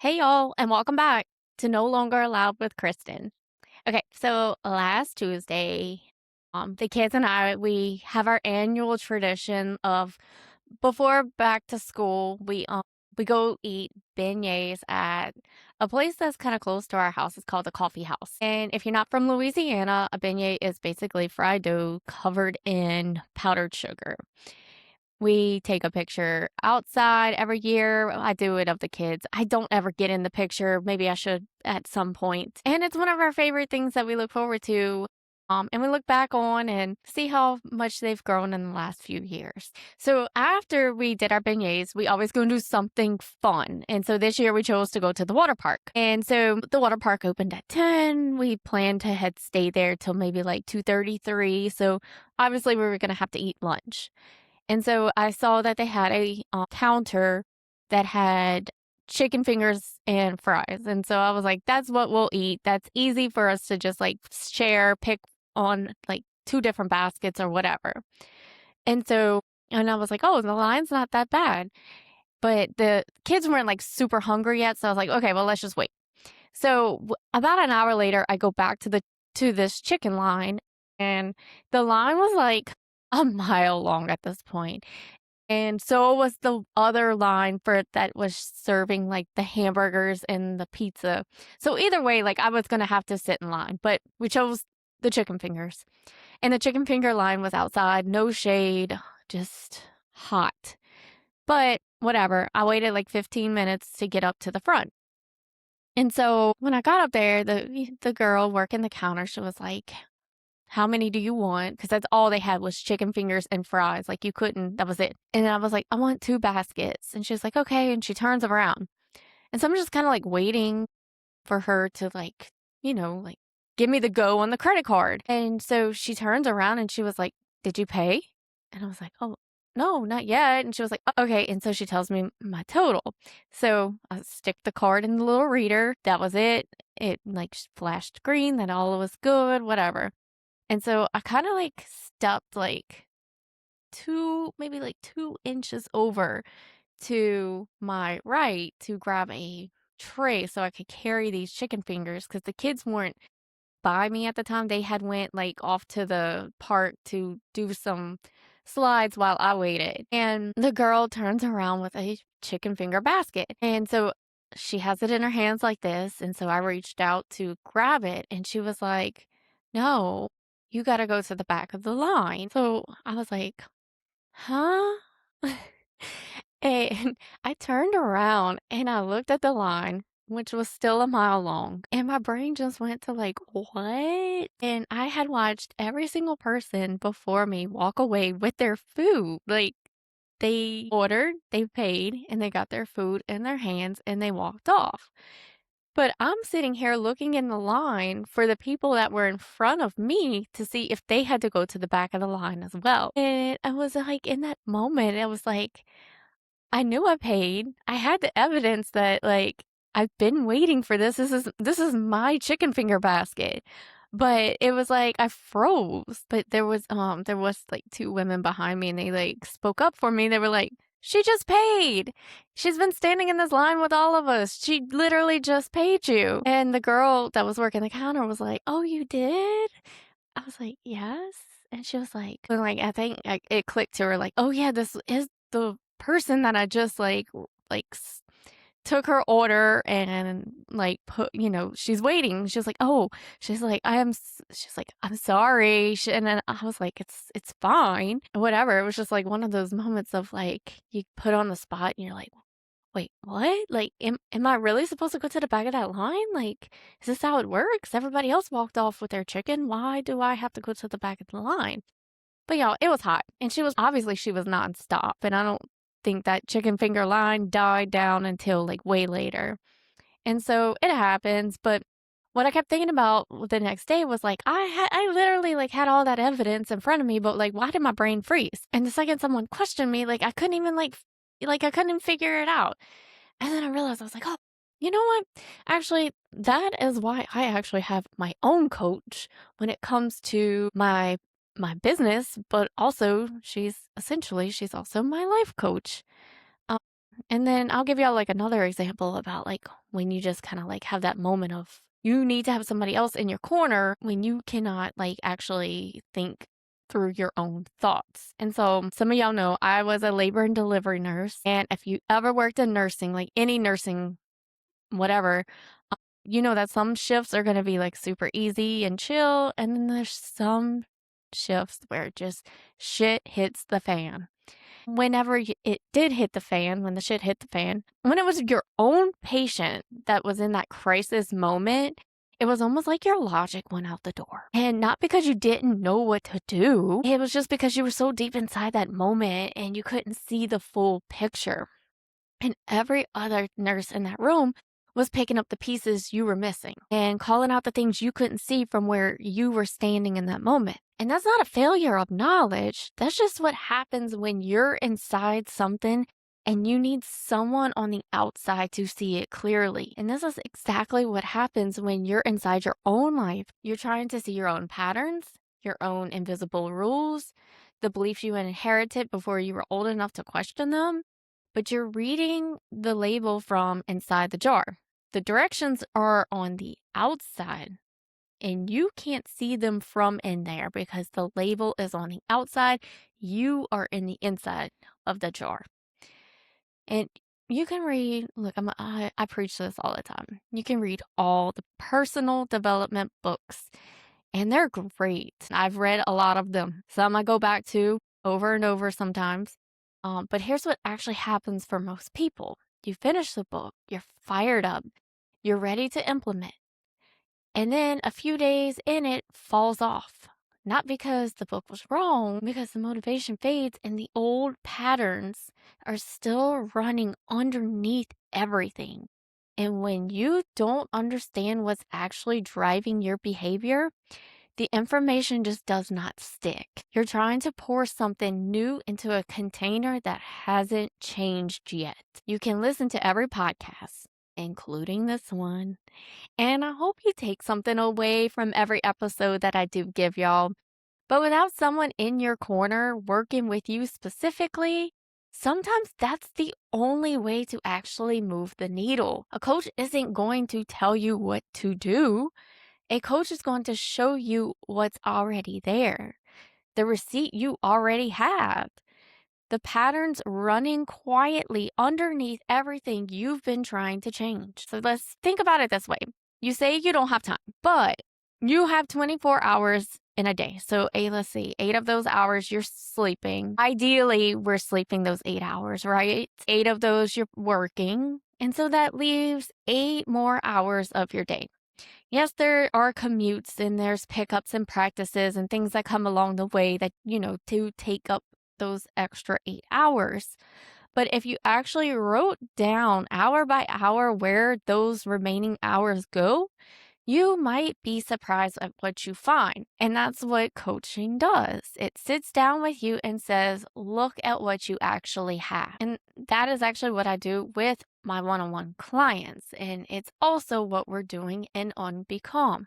Hey y'all, and welcome back to No Longer Allowed with Kristen. Okay, so last Tuesday, the kids and I, we have our annual tradition of before back to school, we go eat beignets at a place that's kind of close to our house. It's called the Coffee House. And if you're not from Louisiana, a beignet is basically fried dough covered in powdered sugar. We take a picture outside every year. I do it of the kids. I don't ever get in the picture. Maybe I should at some point. And it's one of our favorite things that we look forward to. And we look back on and see how much they've grown in the last few years. So after we did our beignets, we always go and do something fun. And so this year we chose to go to the water park. And so the water park opened at 10. We planned to stay there till maybe like 2:33. So obviously we were going to have to eat lunch. And so I saw that they had a counter that had chicken fingers and fries. And so I was like, that's what we'll eat. That's easy for us to just like share, pick on like two different baskets or whatever. And so, and I was like, oh, the line's not that bad. But the kids weren't like super hungry yet. So I was like, okay, well, let's just wait. So about an hour later, I go back to this chicken line, and the line was like a mile long at this point. And so was the other line for that was serving like the hamburgers and the pizza. So either way, like I was gonna have to sit in line, but we chose the chicken fingers. And the chicken finger line was outside, no shade, just hot. But whatever. I waited like 15 minutes to get up to the front. And so when I got up there, the girl working the counter, she was like, how many do you want? Because that's all they had was chicken fingers and fries. Like you couldn't, that was it. And I was like, I want two baskets. And she's like, okay. And she turns around. And so I'm just kind of like waiting for her to like, like give me the go on the credit card. And so she turns around and she was like, did you pay? And I was like, oh, no, not yet. And she was like, okay. And so she tells me my total. So I stick the card in the little reader. That was it. It like flashed green that all was good, whatever. And so I kind of like stepped like maybe like 2 inches over to my right to grab a tray so I could carry these chicken fingers because the kids weren't by me at the time. They had went like off to the park to do some slides while I waited. And the girl turns around with a chicken finger basket. And so she has it in her hands like this. And so I reached out to grab it and she was like, no, you got to go to the back of the line. So I was like, huh? And I turned around and I looked at the line, which was still a mile long, and my brain just went to like, what? And I had watched every single person before me walk away with their food. Like, they ordered, they paid, and they got their food in their hands and they walked off. But I'm sitting here looking in the line for the people that were in front of me to see if they had to go to the back of the line as well. And I was like, in that moment, I was like, I knew I paid. I had the evidence that like I've been waiting for this. This is my chicken finger basket. But it was like I froze. But there was like two women behind me and they like spoke up for me. They were like, "She just paid. She's been standing in this line with all of us. She literally just paid you." And the girl that was working the counter was like, "Oh, you did?" I was like, "Yes." And she was like, I think it clicked to her like, "Oh yeah, this is the person that I just took her order and like she's waiting." She's like, "Oh," she's like, she's like, "I'm sorry." And then I was like, "It's fine." Whatever. It was just like one of those moments of like you put on the spot and you're like, wait, what? Like, am I really supposed to go to the back of that line? Like, is this how it works? Everybody else walked off with their chicken. Why do I have to go to the back of the line? But y'all, it was hot. And she was nonstop. And I don't think that chicken finger line died down until like way later. And so it happens. But what I kept thinking about the next day was like, I literally like had all that evidence in front of me, but like, why did my brain freeze? And the second someone questioned me, like, I couldn't even I couldn't even figure it out. And then I realized I was like, oh, you know what? Actually, that is why I actually have my own coach when it comes to my business, but also she's also my life coach. Um, And then I'll give y'all like another example about like when you just kind of like have that moment of you need to have somebody else in your corner when you cannot like actually think through your own thoughts. And so some of y'all know I was a labor and delivery nurse. And if you ever worked in nursing, like any nursing, whatever, you know that some shifts are going to be like super easy and chill. And then there's some shifts where just shit hits the fan. Whenever it did hit the fan, when the shit hit the fan, when it was your own patient that was in that crisis moment, it was almost like your logic went out the door. And not because you didn't know what to do, it was just because you were so deep inside that moment and you couldn't see the full picture. And every other nurse in that room was picking up the pieces you were missing and calling out the things you couldn't see from where you were standing in that moment. And that's not a failure of knowledge. That's just what happens when you're inside something and you need someone on the outside to see it clearly. And this is exactly what happens when you're inside your own life. You're trying to see your own patterns, your own invisible rules, the beliefs you inherited before you were old enough to question them, but you're reading the label from inside the jar. The directions are on the outside, and you can't see them from in there because the label is on the outside. You are in the inside of the jar. And you can read, look, I preach this all the time. You can read all the personal development books, and they're great. I've read a lot of them. Some I go back to over and over sometimes. But here's what actually happens for most people. You finish the book, you're fired up, you're ready to implement. And then a few days in, it falls off. Not because the book was wrong, because the motivation fades and the old patterns are still running underneath everything. And when you don't understand what's actually driving your behavior, the information just does not stick. You're trying to pour something new into a container that hasn't changed yet. You can listen to every podcast, including this one, and I hope you take something away from every episode that I do give y'all. But without someone in your corner working with you specifically, sometimes that's the only way to actually move the needle. A coach isn't going to tell you what to do. A coach is going to show you what's already there, the receipt you already have, the patterns running quietly underneath everything you've been trying to change. So let's think about it this way. You say you don't have time, but you have 24 hours in a day. So let's see, 8 of those hours you're sleeping. Ideally, we're sleeping those 8 hours, right? 8 of those you're working. And so that leaves 8 more hours of your day. Yes, there are commutes and there's pickups and practices and things that come along the way that, to take up those extra 8 hours. But if you actually wrote down hour by hour where those remaining hours go, you might be surprised at what you find. And that's what coaching does. It sits down with you and says, look at what you actually have. And that is actually what I do with my one-on-one clients. And it's also what we're doing in Unbecome.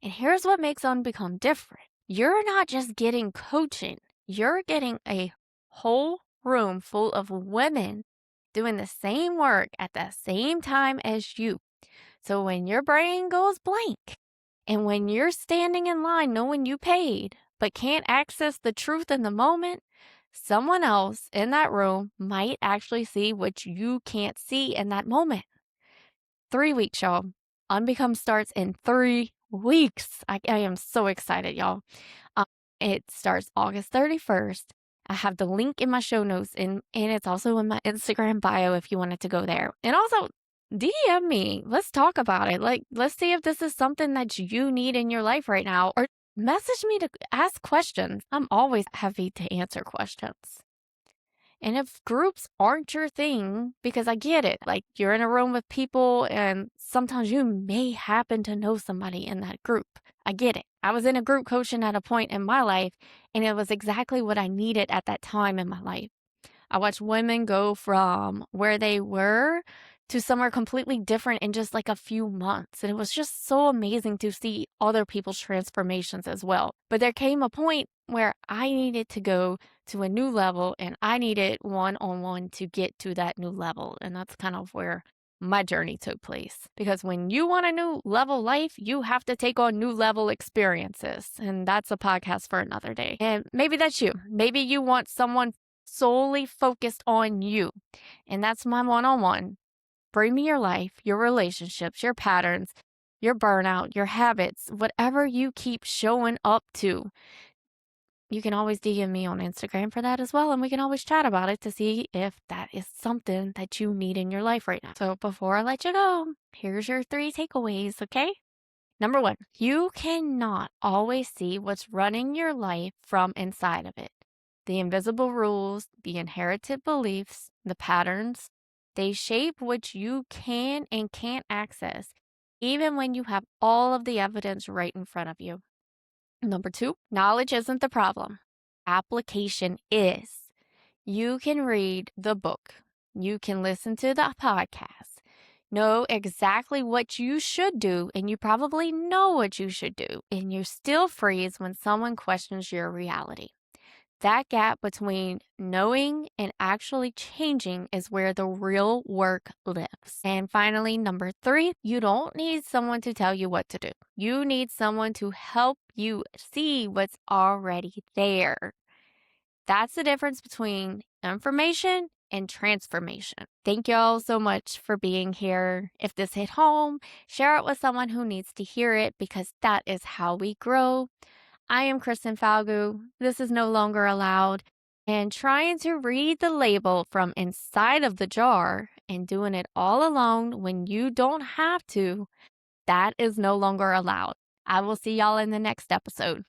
And here's what makes Unbecome different. You're not just getting coaching. You're getting a whole room full of women doing the same work at the same time as you. So when your brain goes blank and when you're standing in line knowing you paid but can't access the truth in the moment, someone else in that room might actually see what you can't see in that moment. 3 weeks, y'all. Unbecome starts in 3 weeks. I am so excited, y'all. It starts August 31st. I have the link in my show notes and it's also in my Instagram bio if you wanted to go there. And also, DM me. Let's talk about it. Let's see if this is something that you need in your life right now, or message me to ask questions. I'm always happy to answer questions. And if groups aren't your thing, because I get it, like you're in a room with people and sometimes you may happen to know somebody in that group. I get it. I was in a group coaching at a point in my life, and it was exactly what I needed at that time in my life. I watched women go from where they were to somewhere completely different in just like a few months. And it was just so amazing to see other people's transformations as well. But there came a point where I needed to go to a new level and I needed one-on-one to get to that new level. And that's kind of where my journey took place. Because when you want a new level life, you have to take on new level experiences. And that's a podcast for another day. And maybe that's you. Maybe you want someone solely focused on you. And that's my one-on-one. Bring me your life, your relationships, your patterns, your burnout, your habits, whatever you keep showing up to. You can always DM me on Instagram for that as well, and we can always chat about it to see if that is something that you need in your life right now. So before I let you go, here's your 3 takeaways, okay? Number 1, you cannot always see what's running your life from inside of it. The invisible rules, the inherited beliefs, the patterns, they shape what you can and can't access, even when you have all of the evidence right in front of you. Number 2, knowledge isn't the problem. Application is. You can read the book. You can listen to the podcast. Know exactly what you should do, and you probably know what you should do, and you still freeze when someone questions your reality. That gap between knowing and actually changing is where the real work lives. And finally, number 3, you don't need someone to tell you what to do. You need someone to help you see what's already there. That's the difference between information and transformation. Thank you all so much for being here. If this hit home, share it with someone who needs to hear it because that is how we grow. I am Kristen Falgoust. This is No Longer Allowed. And trying to read the label from inside of the jar and doing it all alone when you don't have to, that is no longer allowed. I will see y'all in the next episode.